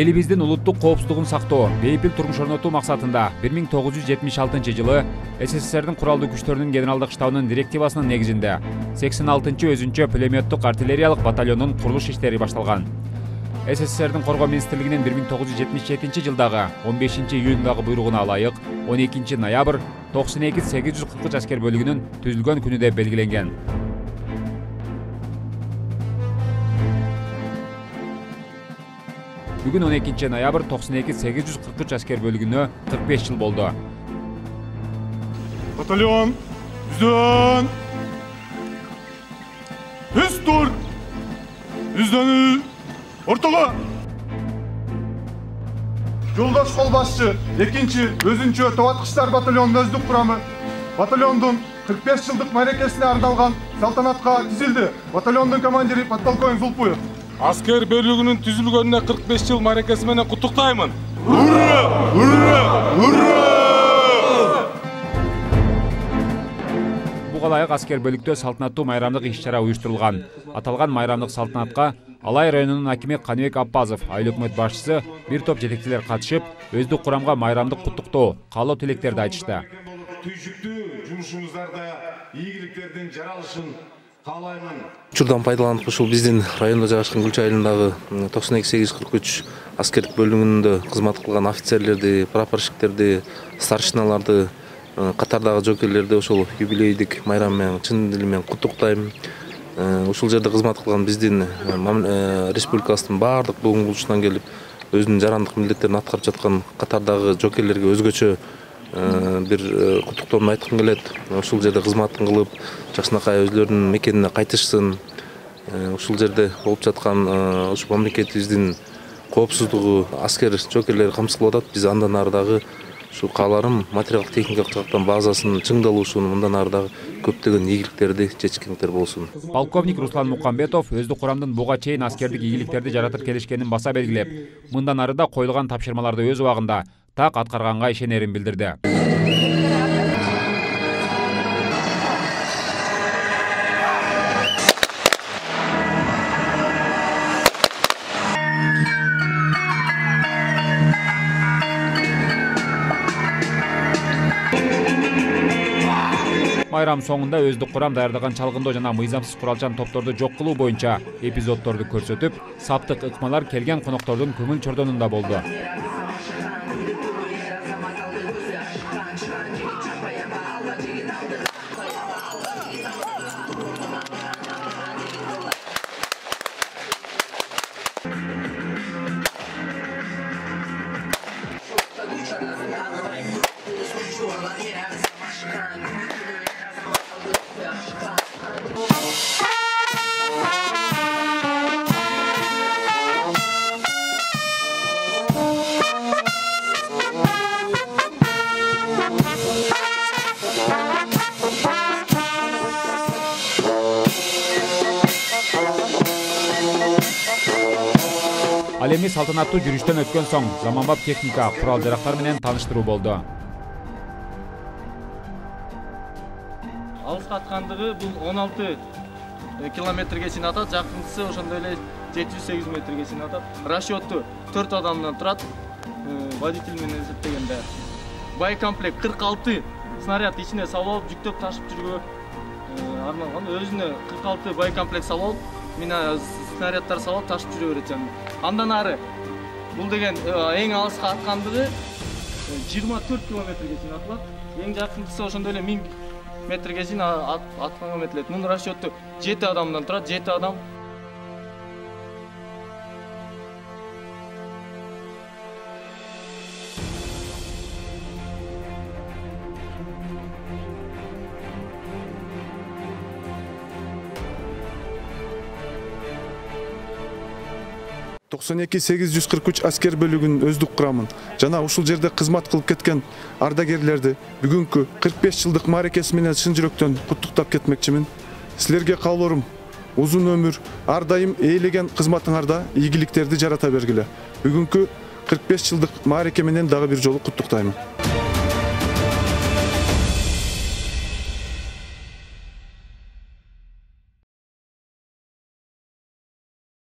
Элибиздин улуттук коопсуздугун сактоо, бейпил турмуш орнотуу максатында 1976 СССРдин куралдуу күчтөрүнүн генералдык штабынын директивасынын негизинде 86 өзүнчө пулеметтик артиллериялык батальондун курулуш иштери башталган. СССРдин коргоо министрлигинин 1977 жылдагы 15 июндагы буйругуна ылайык 12 ноябрь 92-843 аскер бөлүгүнүн түзүлгөн күнү деп белгиленген. Бүгүн 12 ноябрь 92-843 аскер бөлүгүнө 45 жыл болду. Батальон, үздөн! Үз тур! Үздөнү! Ортого! Жолдош кол башчы, 2-чи өзүнчө товаткычтар батальонунун өздүк курамы батальондун 45 жылдык мааракесине ардалган салтанатка түзүлдү. Батальондун командири подполковник Зулпуев. Аскер бөлүгүнүн түзүлгөнүнө 45 жыл мааракеси менен куттуктаймын. Ура! Ура! Ура! Буга ылайык аскер бөлүктө салтанаттуу майрамдык иш-чара уюштурулган. Аталган майрамдык салтанатка Алай районунун акими Каныбек Аббазов, айыл өкмөт башчысы, бир топ жетекчилер катышып, өздүк курамга майрамдык куттуктоо, каалоо тилектерди айтышты. Түйшүктүү жумушуңуздарда ийгиликтердин жаралышын каалаймын. Учурдан пайдаланып ушул биздин райондо жайгашкан Гүлчай айылындагы 92-843 аскерлик бөлүгүндө кызмат кылган офицерлерди, прапорщиктерди, старшиналарды, катардагы жокерлерди ошол юбилейдик майрам менен чын дилим менен куттуктайм. Ушул жерде кызмат кылган биздин республикабыздын баардык буын булушунан келип, өзүнүн жарандык милдеттерин аткарып жаткан катардагы жокерлерге өзгөчө бир куттуктоону айткым келет. Ушул жерде кызматын кылып, жакшынакай өзлөрүнүн мекенине кайтышсын. Ушул жерде болуп жаткан ушул мамлекетибиздин коопсуздугу, аскер жокерлери камсыз кылып атат. Биз андан ары дагы ушу кааларым материалдык техникалык жактан базасынын чыңдалышын, мындан ары дагы көптөгөн ийгиликтерди, жетишкендер болсун. Полковник Руслан Мукамбетов өздүк курамдын буга чейин аскердик ийгиликтерди жаратып келишкенин баса белгилеп, мындан ары да коюлган тапшырмаларды өз убагында так аткарганга ишенерин билдирди. Майрам соңунда өздүк курам даярдаган чалгындоо жана мыйзамсыз куралчан топторду жок кылуу боюнча эпизоддорду көрсөтүп, саптык ыкмалар келген коноктордун көңүл чордонунда болду. Ал эми салтанаттуу жүрүштөн өткөн соң заманбап техника, курал-жарактар менен тааныштыруу болду. Алыска аткандыгы бул 16 километрге чейин атат, жакындысы ошондой эле 700-800 метрге чейин атат. Расчёту 4 адамдан турат, водитель менен эсептегенде. Боекомплект 46 снаряд ичине салып алып, жүктөп ташып жүргөнгө арналган. Өзүнө 46 боекомплект салып алып, мына снаряддар салып ташып жүрө берет жана. Андан ары бул деген эң алыска аткандыгы 24 километрге чейин атылат. Эң жакындысы ошондой эле 1000 метрге чейин атканга метилет. Мунун расчёту 7 адамдан турат, 7 адам. Тоқсан 843 аскер бөлүгүнүн өздүк курамын жана ушул жерде кызмат кылып кеткен ардагерлерди бүгүнкү 45 жылдык мааракеси менен чын жүрөктөн куттуктап кетмекчимин. Силерге каалоорум узун өмүр, ар дайым ээлеген кызматыңарда ийгиликтерди жарата бергиле. Бүгүнкү 45 жылдык маараке менен дагы бир жолу куттуктаймын.